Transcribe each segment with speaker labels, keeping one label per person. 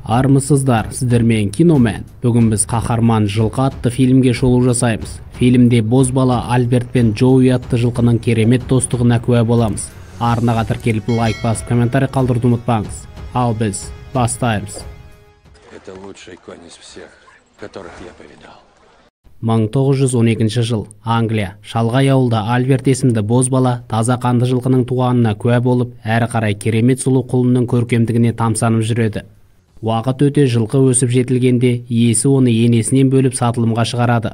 Speaker 1: Армысыздар, сіздермен киномен. Бүгін біз қаһарман жылқы атты фильмге шолу жасаймыз. Фильмде бозбала Альберт пен Джоуи атты жылқының керемет достығына куә боламыз. Арнаға тіркеліп лайк басып комментарий қалдыруды ұмытпаңыз. Ал біз бастаймыз.
Speaker 2: Это лучший конь из всех, которых я повидал.
Speaker 1: 1912 жыл, Англия, шалғай ауылда Альберт есімді бозбала таза қанды жылқының туғанына куә болып, әрі қарай керемет сұлу құлынның көркемдігіне тамсанып жүреді. Уақыт өте жылқы өсіп жетілгенде, иесі оны енесінен бөліп сатылымға шығарады.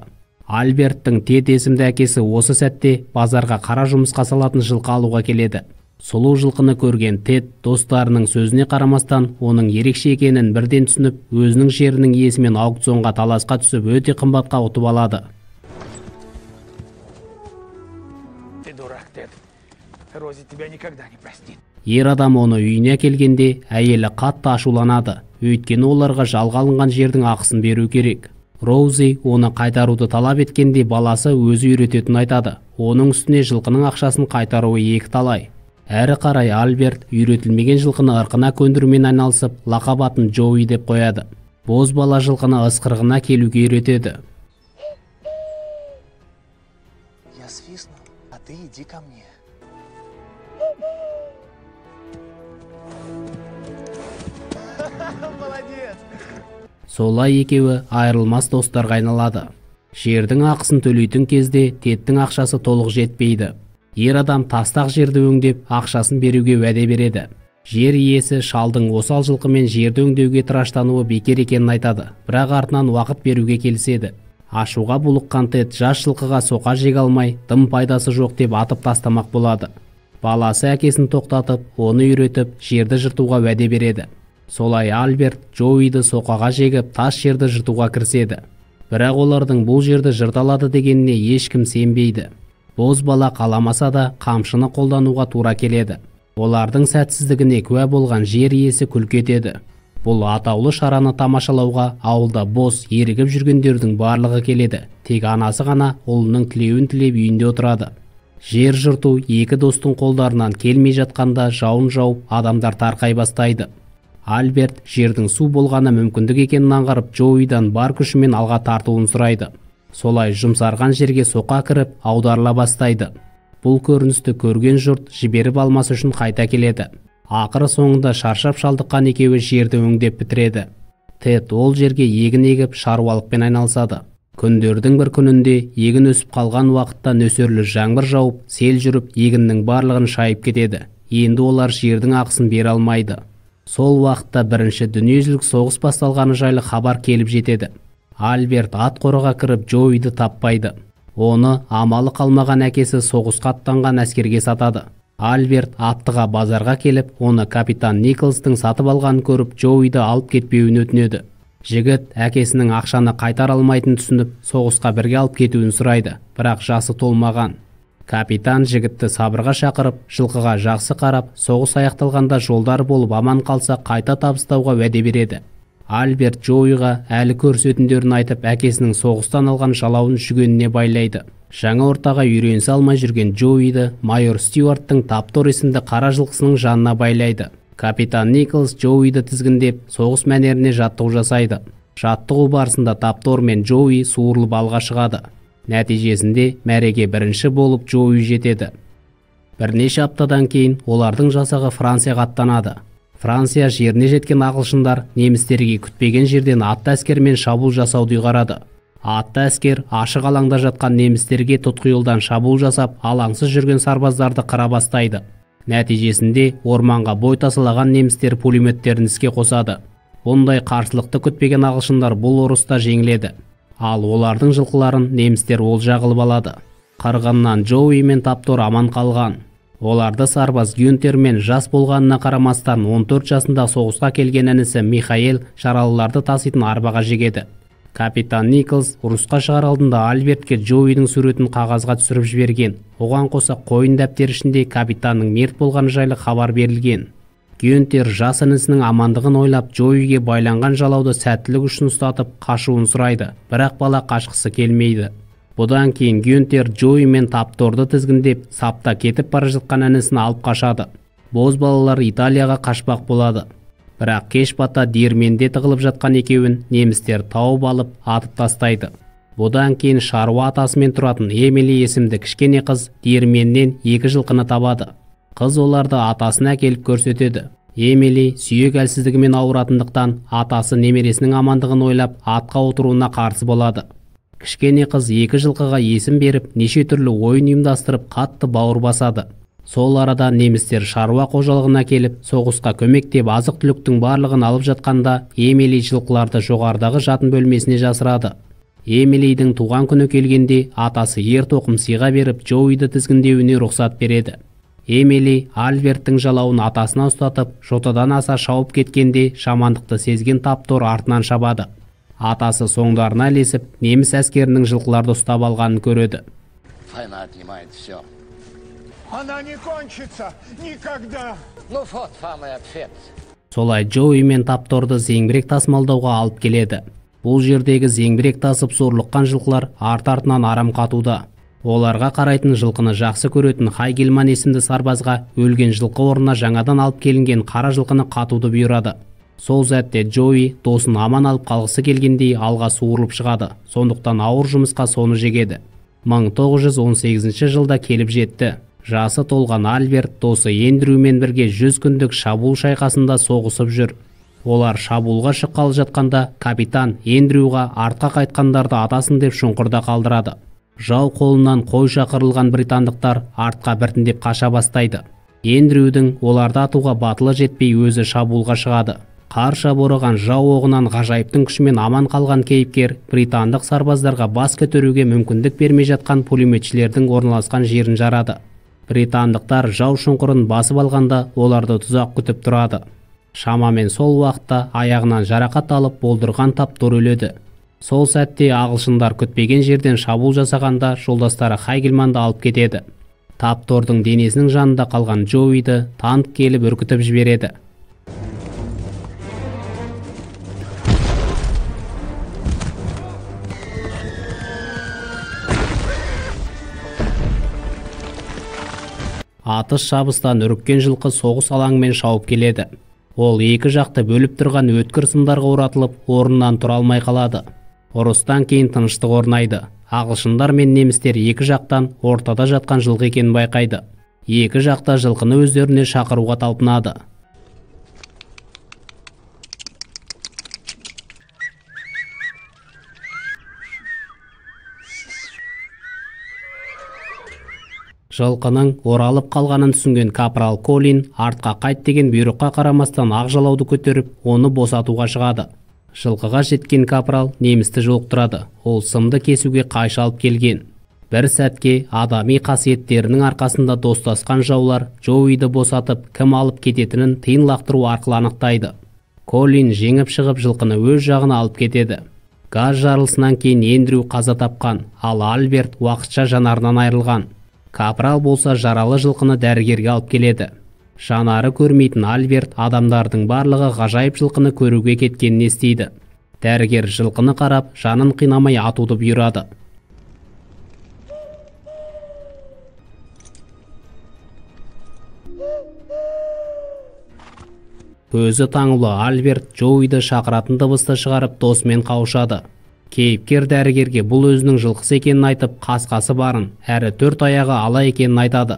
Speaker 1: Альберттің Тед есімді әкесі осы сәтте базарға қара жұмысқа салатын жылқы алуға келеді. Сұлу жылқыны көрген Тед достарының сөзіне қарамастан, оның ерекше екенін бірден түсініп, өзінің жерінің иесімен аукционға таласқа түсіп, өте қымбатқа ұтып алады.
Speaker 3: Ты дурак, Тед. Рози тебя никогда не простит.
Speaker 1: Ер адам оны үйіне келгенде, әйелі қатты ашуланады. Өйткені оларға жалға алынған жердің ақысын беру керек. Роузи оны қайтаруды талап еткенде, баласы өзі үйрететінін айтады. Оның үстіне жылқының ақшасын қайтаруы екі талай. Әрі қарай Альберт үйретілмеген жылқыны ырқына көндірумен айналысып, лақап атын Джоуи деп қояды. Бозбала жылқыны ысқырығына келуге үйретеді.
Speaker 3: Я свистну, а ты иди ко мне. Молодец!
Speaker 1: Солай екеуі айырылмас достарға айналады. Жердің ақысын төлейтін кезде Тедтің ақшасы толық жетпейді. Ер адам тастақ жерді өңдеп, ақшасын беруге уәде береді. Жер иесі шалдың осал жылқымен жерді өңдеуге тыраштануы бекер екенін айтады, бірақ артынан уақыт беруге келіседі. Ашуға булыққан Тед жас жылқыға соқа жеге алмай, дым пайдасы жоқ деп атып тастамақ болады. Баласы әкесін тоқтатып, оны үйретіп, жерді жыртуға уәде береді. Солай Альберт Джоуиді соқаға жегіп, тас жерді жыртуға кіріседі. Бірақ олардың бұл жерді жырталады дегеніне ешкім сенбейді. Бозбала қаламаса да қамшыны қолдануға тура келеді. Олардың сәтсіздігіне куә болған жер иесі күлкі етеді. Бұл атаулы шараны тамашалауға ауылда бос ерігіп жүргендердің барлығы келеді. Тек анасы ғана ұлының тілеуін тілеп үйінде отырады. Жер жырту екі достың қолдарынан келмей жатқанда жауын жауып, адамдар тарқай бастайды. Альберт жердің су болғаны мүмкіндік екенін аңғарып, Джоуидан бар күшімен алға тартуын сұрайды. Солай жұмсарған жерге соқа кіріп, аударыла бастайды. Бұл көріністі көрген жұрт жіберіп алмас үшін қайта келеді. Ақыры соңында шаршап шалдыққан екеуі жерді өңдеп бітіреді. Тед ол жерге егін егіп, шаруалықпен айналысады. Күндердің бір күнінде егін өсіп қалған уақытта нөсерлі жаңбыр жауып, сел жүріп, егіннің барлығын шайып кетеді. Енді олар жердің ақысын бере алмайды. Сол уақытта бірінші дүниежүзілік соғыс басталғаны жайлы хабар келіп жетеді. Альберт ат қораға кіріп Джоуиді таппайды. Оны амалы қалмаған әкесі соғысқа аттанған әскерге сатады. Альберт аттыға базарға келіп, оны капитан Николстың сатып алғанын көріп, Джоуиді алып кетпеуін өтінеді. Жігіт әкесінің ақшаны қайтара алмайтынын түсініп, соғысқа бірге алып кетуін сұрайды, бірақ жасы толмаған. Капитан жігітті сабырға шақырып, жылқыға жақсы қарап, соғыс аяқталғанда жолдар болып аман қалса қайта табыстауға уәде береді. Альберт Джоуиға әлі көрсетіндерін айтып, әкесінің соғыстан алған жалауын жүгеніне байлайды. Жаңа ортаға үйренісе алмай жүрген Джоуиді майор Стюарттың Таптор есімді қара жылқысының жанына байлайды. Капитан Николс Джоуиді тізгіндеп, соғыс мәнеріне жаттығу жасайды. Жаттығу барысында Таптор мен Джоуи суырылып алға шығады. Нәтижесінде мәреге бірінші болып Джоуи жетеді. Бірнеше аптадан кейін олардың жасағы Францияға аттанады. Франция жеріне жеткен ағылшындар немістерге күтпеген жерден атты әскермен шабуыл жасауды ұйғарады. Атты әскер ашық алаңда жатқан немістерге тұтқиылдан шабуыл жасап, алаңсыз жүрген сарбаздарды қыра бастайды. Нәтижесінде орманға бой тасалаған немістер пулеметтерін іске қосады. Ондай қарсылықты күтпеген ағылшындар бұл ұрыста жеңіледі. Ал олардың жылқыларын немістер олжа қылып алады. Қырғыннан Джоуи мен Таптор аман қалған. Оларды сарбаз Гюнтер мен жас болғанына қарамастан 14 жасында соғысқа келген інісі Михаэл жаралыларды таситын арбаға жегеді. Капитан Николс ұрысқа шығар алдында Альбертке Джоуидің суретін қағазға түсіріп жіберген. Оған қоса қойын дәптер ішінде капитанның мерт болғаны жайлы хабар берілген. Гюнтер жас інісінің амандығын ойлап, Джоуиге байланған жалауды сәттілік үшін ұстатып, қашуын сұрайды, бірақ бала қашқысы келмейді. Бұдан кейін Гюнтер Джоуи мен Тапторды тізгіндеп, сапта кетіп бара жатқан інісін алып қашады. Боз балалар Италияға қашпақ болады. Бірақ кеш бата диірменде тығылып жатқан екеуін немістер тауып алып атып тастайды. Бұдан кейін шаруа атасымен тұратын Эмили есімді кішкене қыз диірменнен 2 жылқыны табады. Қыз оларды атасына әкеліп көрсетеді. Эмили сүйек әлсіздігімен ауыратындықтан атасы немересінің амандығын ойлап атқа отыруына қарсы болады. Кішкене қыз 2 жылқыға есім беріп, неше түрлі ойын ұйымдастырып, қатты бауыр басады. Сол арада немістер шаруа қожалығына келіп, соғысқа көмектеп азық-түліктің барлығын алып жатқанда, Эмили жылқыларды жоғарыдағы жатын бөлмесіне жасырады. Эмилидің туған күні келгенде атасы ер-тоқым сыйға беріп, Джоуиді тізгіндеуіне рұқсат береді. Эмили Альберттің жалауын атасына ұстатып, жотадан аса шауып кеткенде жамандықты сезген Таптор артынан шабады. Атасы соңдарына ілесіп, неміс әскерінің жылқыларды ұстап алғанын көреді.
Speaker 4: Война отнимает все.
Speaker 3: Она не кончится никогда.
Speaker 4: Ну вот вам и ответ.
Speaker 1: Солай Джоуи мен Тапторды зеңбірек тасымалдауға алып келеді. Бұл жердегі зеңбірек тасып сорлыққан жылқылар арт-артынан арам қатуда. Оларға қарайтын жылқыны жақсы көретін Хайгельман есімді сарбазға өлген жылқы орнына жаңадан алып келінген қара жылқыны қатуды бұйырады. Сол сәтте Джоуи досын аман алып қалғысы келгендей алға суырылып шығады. Сондықтан ауыр жұмысқа соны жегеді. 1918 жылда келіп жетті. Жасы толған Альберт досы Эндрюмен бірге 100 күндік шабуыл шайқасында соғысып жүр. Олар шабуылға шыққалы жатқанда капитан Эндрюға артқа қайтқандарды атасын деп шұңқырда қалдырады. Жау қолынан қой шақырылған британдықтар артқа біртіндеп қаша бастайды. Эндрюдің оларды атуға батылы жетпей өзі шабуылға шығады. Қарша бораған жау оғынан ғажайыптың күшімен аман қалған кейіпкер британдық сарбаздарға бас көтеруге мүмкіндік бермей жатқан пулеметшілердің орналасқан жерін жарады. Британдықтар жау шұңқырын басып алғанда оларды тұзақ күтіп тұрады. Шамамен сол уақытта аяғынан жарақат алып болдырған Таптор өледі. Сол сәтте ағылшындар күтпеген жерден шабуыл жасағанда жолдастары Хайгельманды алып кетеді. Таптордың денесінің жанында қалған Джоуиді танк келіп үркітіп жібереді. Атыс шабыстан үріккен жылқы соғыс алаңымен шауып келеді. Ол 2 жақты бөліп тұрған өткір сымдарға оратылып, орнынан тұра алмай қалады. Ұрыстан кейін тыныштық орнайды. Ағылшындар мен немістер 2 жақтан ортада жатқан жылқы екенін байқайды. 2 жақта жылқыны өздеріне шақыруға талпынады. Жылқының оралып қалғанын түсінген капрал Колин артқа қайт деген бұйрыққа қарамастан ақ жалауды көтеріп, оны босатуға шығады. Жылқыға жеткен капрал немісті жолықтырады. Ол сымды кесуге қайшы алып келген. Бір сәтке адами қасиеттерінің арқасында достасқан жаулар Джоуиді босатып, кім алып кететінін тиын лақтыру арқылы анықтайды. Колин жеңіп шығып жылқыны өз жағына алып кетеді. Газ жарылысынан кейін Эндрю қаза тапқан, ал Альберт уақытша жанарынан айырылған. Капрал болса жаралы жылқыны дәрігерге алып келеді. Жанары көрмейтін Альберт адамдардың барлығы ғажайып жылқыны көруге кеткенін естиді. Дәрігер жылқыны қарап, жанын қинамай атуды бұйырады. Көзі таңулы Альберт Джоуиді шақыратын дыбысты шығарып досымен қауышады. Кейіпкер дәрігерге бұл өзінің жылқысы екенін айтып, қасқасы барын, әрі 4 аяғы ала екенін айтады.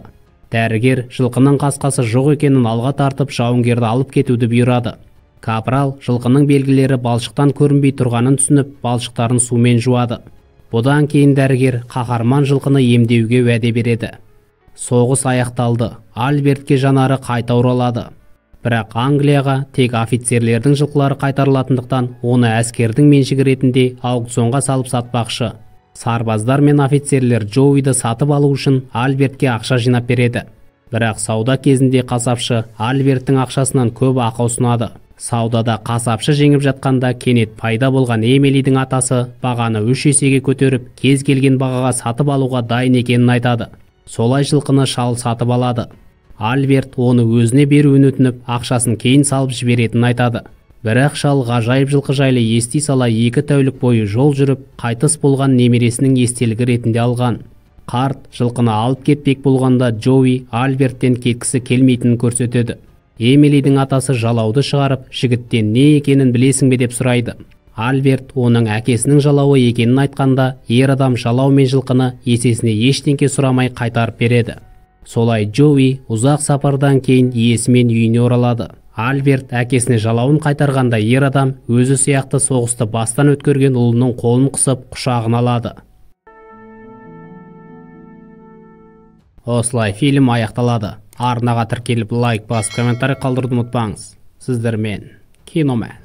Speaker 1: Дәрігер жылқының қасқасы жоқ екенін алға тартып, жауынгерді алып кетуді бұйырады. Капрал жылқының белгілері балшықтан көрінбей тұрғанын түсініп, балшықтарын сумен жуады. Бұдан кейін дәрігер қаһарман жылқыны емдеуге уәде береді. Соғыс аяқталды. Альбертке жанары қайта оралады. Бірақ Англияға тек офицерлердің жылқылары қайтарылатындықтан, оны әскердің меншігі ретінде аукционға салып сатпақшы. Сарбаздар мен офицерлер Джоуиді сатып алу үшін Альбертке ақша жинап береді. Бірақ сауда кезінде қасапшы Альберттің ақшасынан көп ақы ұсынады. Саудада қасапшы жеңіп жатқанда кенет пайда болған Эмилидің атасы бағаны 3 есеге көтеріп, кез келген бағаға сатып алуға дайын екенін айтады. Солай жылқыны шал сатып алады. Альберт оны өзіне беруін өтініп, ақшасын кейін салып жіберетінін айтады. Бірақ шал ғажайып жылқы жайлы ести сала 2 тәулік бойы жол жүріп, қайтыс болған немересінің естелігі ретінде алған. Қарт жылқыны алып кетпек болғанда Джоуи Альберттен кеткісі келмейтінін көрсетеді. Эмилидің атасы жалауды шығарып, жігіттен не екенін білесің бе деп сұрайды. Альберт оның әкесінің жалауы екенін айтқанда, ер адам жалау мен жылқыны есесіне ештеңке сұрамай қайтарып береді. Солай Джоуи ұзақ сапардан кейін иесімен үйіне оралады. Альберт әкесіне жалауын қайтарғанда, ер адам өзі сияқты соғысты бастан өткерген ұлының қолын қысып құшағына алады. Осылай фильм аяқталады. Арнаға тіркеліп лайк басып комментарий қалдыруды ұмытпаңыз. Сіздермен Киномен.